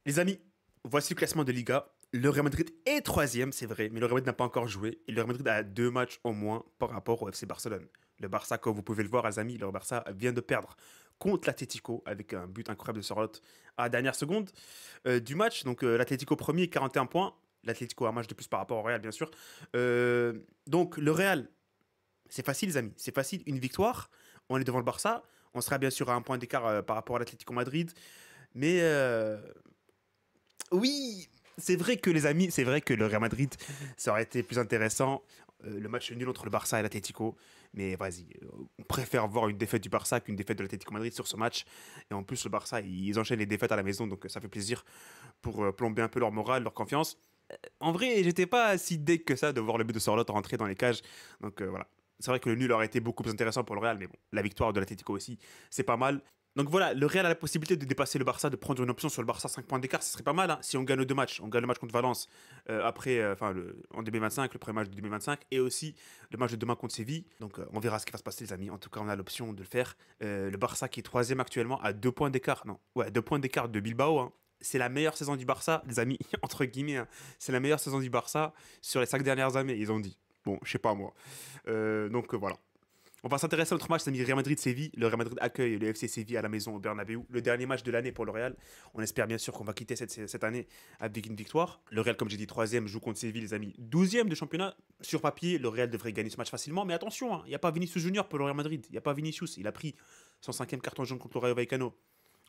Les amis, voici le classement de Liga. Le Real Madrid est troisième, c'est vrai, mais le Real Madrid n'a pas encore joué. Et le Real Madrid a deux matchs au moins par rapport au FC Barcelone. Le Barça, comme vous pouvez le voir, les amis, le Barça vient de perdre contre l'Atlético avec un but incroyable de Sorloth à la dernière seconde du match. Donc l'Atlético premier, 41 points. L'Atlético a un match de plus par rapport au Real, bien sûr. Donc le Real, c'est facile, les amis. C'est facile, une victoire. On est devant le Barça. On sera bien sûr à un point d'écart par rapport à l'Atlético Madrid. Mais oui, c'est vrai que les amis, c'est vrai que le Real Madrid, ça aurait été plus intéressant. Le match nul entre le Barça et l'Atlético. Mais vas-y, on préfère voir une défaite du Barça qu'une défaite de l'Atlético Madrid sur ce match. Et en plus, le Barça, ils enchaînent les défaites à la maison, donc ça fait plaisir pour plomber un peu leur morale, leur confiance. En vrai, j'étais pas si deg que ça de voir le but de Sorloth rentrer dans les cages. Donc voilà. C'est vrai que le nul aurait été beaucoup plus intéressant pour le Real, mais bon, la victoire de l'Atlético aussi, c'est pas mal. Donc voilà, le Real a la possibilité de dépasser le Barça, de prendre une option sur le Barça 5 points d'écart, ce serait pas mal hein, si on gagne les deux matchs. On gagne le match contre Valence après, en 2025, le premier match de 2025, et aussi le match de demain contre Séville. Donc on verra ce qui va se passer, les amis. En tout cas, on a l'option de le faire. Le Barça qui est troisième actuellement à 2 points d'écart, non, ouais, 2 points d'écart de Bilbao. Hein. C'est la meilleure saison du Barça, les amis, entre guillemets. Hein. C'est la meilleure saison du Barça sur les 5 dernières années, ils ont dit. Bon, je sais pas moi. Voilà. On va s'intéresser à notre match, c'est Real Madrid-Séville. Le Real Madrid accueille le FC Séville à la maison au Bernabéu. Le dernier match de l'année pour le Real. On espère bien sûr qu'on va quitter cette année avec une victoire. Le Real, comme j'ai dit, troisième, joue contre Séville, les amis. 12e de championnat. Sur papier, le Real devrait gagner ce match facilement. Mais attention, hein, il n'y a pas Vinicius Junior pour le Real Madrid. Il n'y a pas Vinicius. Il a pris son cinquième carton jaune contre le Rayo Vallecano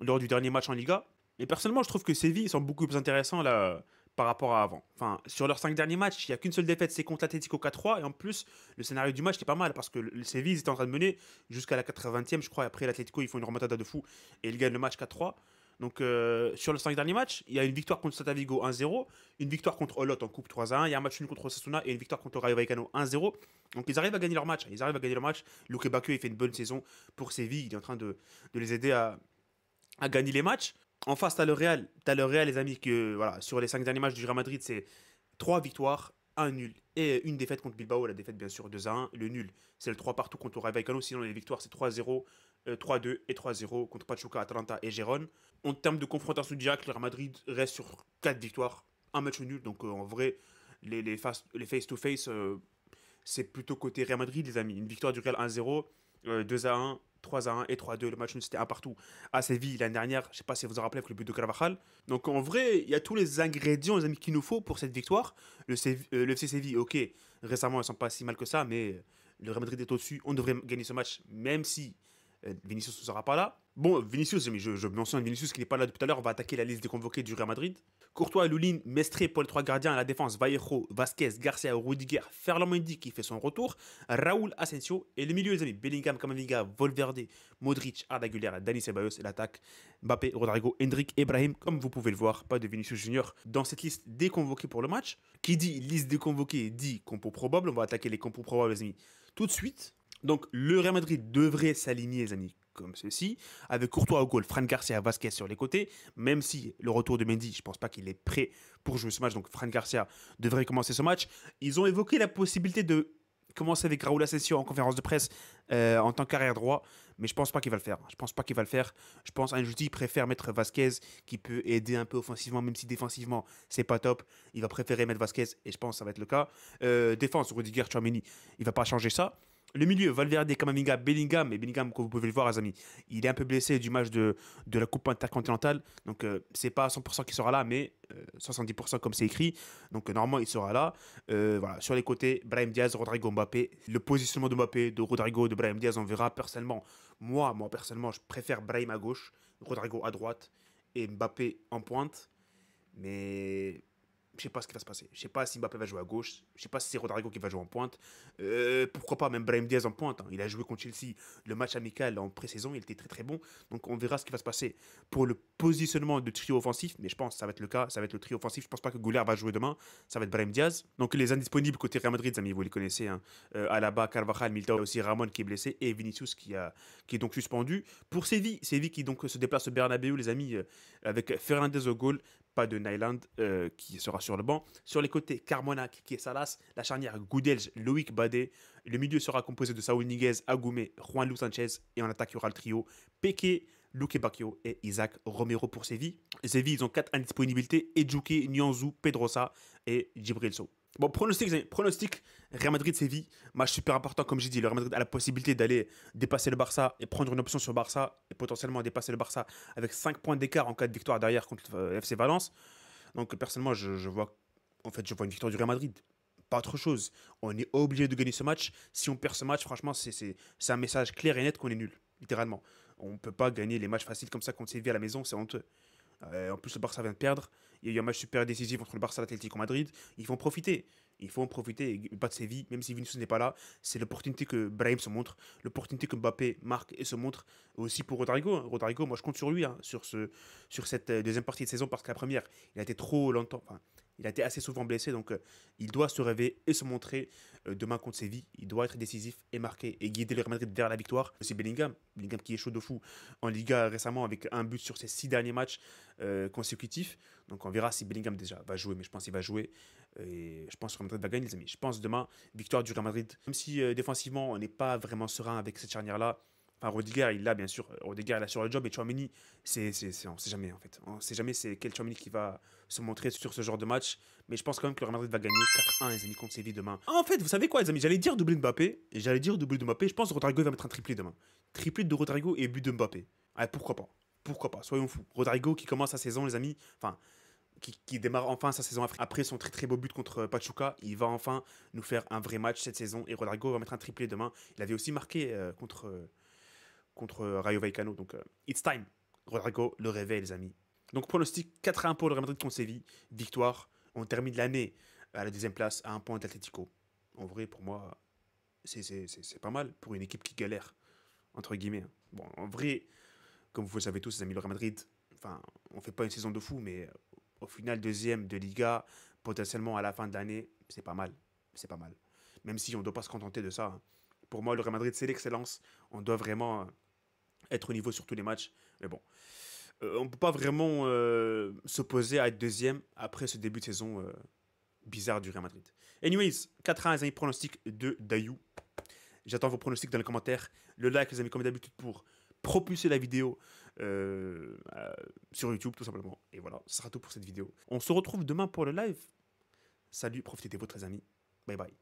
lors du dernier match en Liga. Et personnellement, je trouve que Séville sont beaucoup plus intéressants là, par rapport à avant. Enfin, sur leurs 5 derniers matchs, il n'y a qu'une seule défaite, c'est contre l'Atlético 4-3. Et en plus, le scénario du match est pas mal parce que le Séville ils étaient en train de mener jusqu'à la 80e, je crois. Et après, l'Atlético, ils font une remontada de fou et ils gagnent le match 4-3. Donc, sur les 5 derniers matchs, il y a une victoire contre Celta Vigo 1-0, une victoire contre Olot en Coupe 3-1, il y a un match nul contre Osasuna et une victoire contre Rayo Vallecano 1-0. Donc, ils arrivent à gagner leur match. Ils arrivent à gagner leur match. Luke Bakio, il fait une bonne saison pour Séville. Il est en train de les aider à gagner les matchs. En face, t'as le Real. T'as le Real, les amis, que voilà, sur les 5 derniers matchs du Real Madrid, c'est 3 victoires, un nul et une défaite contre Bilbao. La défaite, bien sûr, 2-1. Le nul, c'est le 3 partout contre le Rayo Vallecano. Sinon, les victoires, c'est 3-0, 3-2 et 3-0 contre Pachuca, Atalanta et Gérone. En termes de confrontation directe, le Real Madrid reste sur 4 victoires, un match nul. Donc, en vrai, les face-to-face, c'est plutôt côté Real Madrid, les amis. Une victoire du Real 1-0, 2-1, 3-1 et 3-2. Le match nul, c'était un partout à Séville l'année dernière. Je ne sais pas si vous vous rappelez avec le but de Carvajal. Donc en vrai, il y a tous les ingrédients, les amis, qu'il nous faut pour cette victoire. Le FC Séville, ok, récemment, ils ne sont pas si mal que ça, mais le Real Madrid est au-dessus. On devrait gagner ce match, même si Vinicius ne sera pas là. Bon, Vinicius, je mentionne Vinicius qui n'est pas là depuis tout à l'heure. On va attaquer la liste des convoqués du Real Madrid. Courtois, Loulin, Mestre pour les trois gardiens à la défense. Vallejo, Vasquez, Garcia, Rudiger, Ferland Mendy qui fait son retour. Raúl Asensio. Et le milieu, les amis, Bellingham, Camavinga, Valverde, Modric, Arda Güler, Dani Ceballos. Et l'attaque, Mbappé, Rodrigo, Hendrik, Ibrahim. Comme vous pouvez le voir, pas de Vinicius Junior dans cette liste des convoqués pour le match. Qui dit liste des convoqués dit compos probable. On va attaquer les compos probables, les amis, tout de suite. Donc, le Real Madrid devrait s'aligner, les amis, comme ceci, avec Courtois au goal, Fran Garcia, Vasquez sur les côtés, même si le retour de Mendy, je pense pas qu'il est prêt pour jouer ce match, donc Fran Garcia devrait commencer ce match. Ils ont évoqué la possibilité de commencer avec Raúl Asensio en conférence de presse en tant qu'arrière droit, mais je pense pas qu'il va le faire. Je pense pas qu'il va le faire. Je pense qu'Ancelotti préfère mettre Vasquez qui peut aider un peu offensivement, même si défensivement c'est pas top. Il va préférer mettre Vasquez et je pense que ça va être le cas. Défense, Rudiger, Tchouaméni, il va pas changer ça. Le milieu, Valverde, Camavinga, Bellingham. Et Bellingham, comme vous pouvez le voir, les amis, il est un peu blessé du match de la Coupe intercontinentale. Donc, c'est pas à 100% qu'il sera là, mais 70% comme c'est écrit. Donc, normalement, il sera là. Voilà. Sur les côtés, Brahim Diaz, Rodrigo, Mbappé. Le positionnement de Mbappé, de Rodrigo, de Brahim Diaz, on verra. Personnellement, personnellement, je préfère Brahim à gauche, Rodrigo à droite et Mbappé en pointe. Mais je sais pas ce qui va se passer. Je sais pas si Mbappé va jouer à gauche. Je sais pas si c'est Rodrigo qui va jouer en pointe. Pourquoi pas même Brahim Diaz en pointe. Hein. Il a joué contre Chelsea le match amical en pré-saison. Il était très très bon. Donc on verra ce qui va se passer pour le positionnement de trio offensif. Mais je pense que ça va être le cas. Ça va être le trio offensif. Je pense pas que Goulart va jouer demain. Ça va être Brahim Diaz. Donc les indisponibles côté Real Madrid, les amis, vous les connaissez. Hein. Alaba, Carvajal, Militao, aussi Ramon qui est blessé et Vinicius qui est donc suspendu. Pour Séville qui donc se déplace au Bernabéu, les amis, avec Fernandez au goal. Pas de Nyland qui sera sur le banc. Sur les côtés, Carmona qui est Salas. La charnière, Goudelj, Loïc Badé. Le milieu sera composé de Saúl Ñíguez, Agoumé, Juan Luis Sanchez. Et en attaque, il y aura le trio Péké, Luque Bacchio et Isaac Romero pour Séville. Séville, ils ont 4 indisponibilités, Edjouké, Nianzou, Pedrosa et Djibril Sow. Bon, pronostic Real Madrid-Séville, match super important, comme j'ai dit. Le Real Madrid a la possibilité d'aller dépasser le Barça et prendre une option sur le Barça et potentiellement dépasser le Barça avec 5 points d'écart en cas de victoire derrière contre FC Valence. Donc, personnellement, je vois une victoire du Real Madrid. Pas autre chose. On est obligé de gagner ce match. Si on perd ce match, franchement, c'est un message clair et net qu'on est nul, littéralement. On ne peut pas gagner les matchs faciles comme ça contre Séville à la maison, c'est honteux. En plus, le Barça vient de perdre. Il y a eu un match super décisif entre le Barça et l'Atlético Madrid. Il faut en profiter. Il faut en profiter et battre Séville, même si Vinicius n'est pas là. C'est l'opportunité que Brahim se montre, l'opportunité que Mbappé marque et se montre. Aussi pour Rodrigo. Rodrigo, moi je compte sur lui, sur cette deuxième partie de saison, parce que la première, il a été trop longtemps. Enfin, il a été assez souvent blessé, donc il doit se réveiller et se montrer demain contre Séville. Il doit être décisif et marquer et guider le Real Madrid vers la victoire. Aussi Bellingham qui est chaud de fou en Liga récemment avec un but sur ses 6 derniers matchs consécutifs. Donc on verra si Bellingham déjà va jouer, mais je pense qu'il va jouer. Et je pense que le Real Madrid va gagner, les amis. Je pense demain, victoire du Real Madrid. Même si défensivement, on n'est pas vraiment serein avec cette charnière-là. Enfin, Rudiger, il l'a bien sûr. Rudiger, il a sur le job. Et Tchouaméni, on ne sait jamais en fait. On ne sait jamais c'est quel Tchouaméni qui va se montrer sur ce genre de match. Mais je pense quand même que le Real Madrid va gagner 4-1, les amis, contre Séville demain. En fait, vous savez quoi, les amis? J'allais dire doublé de Mbappé. Et j'allais dire doublé de Mbappé. Je pense que Rodrigo va mettre un triplé demain. Triplé de Rodrigo et but de Mbappé. Allez, pourquoi pas? Pourquoi pas? Soyons fous. Rodrigo qui commence sa saison, les amis. Enfin, qui démarre enfin sa saison après son très très beau but contre Pachuca. Il va enfin nous faire un vrai match cette saison. Et Rodrigo va mettre un triplé demain. Il avait aussi marqué contre Rayo Vallecano. Donc, it's time. Rodrigo, le réveil, les amis. Donc, pronostic 4-1 pour le Real Madrid contre Séville. Victoire. On termine l'année à la deuxième place, à un point d'Atlético. En vrai, pour moi, c'est pas mal pour une équipe qui galère, entre guillemets. Bon, en vrai, comme vous le savez tous, les amis, le Real Madrid, enfin, on fait pas une saison de fou, mais au final, deuxième de Liga, potentiellement à la fin de l'année, c'est pas mal. C'est pas mal. Même si on ne doit pas se contenter de ça, hein. Pour moi, le Real Madrid, c'est l'excellence. On doit vraiment être au niveau sur tous les matchs. Mais bon, on ne peut pas vraiment s'opposer à être deuxième après ce début de saison bizarre du Real Madrid. Anyways, 4-1, les amis, pronostic de Dayou. J'attends vos pronostics dans les commentaires. Le like, les amis, comme d'habitude, pour propulser la vidéo sur YouTube, tout simplement. Et voilà, ce sera tout pour cette vidéo. On se retrouve demain pour le live. Salut, profitez de votre amis. Bye bye.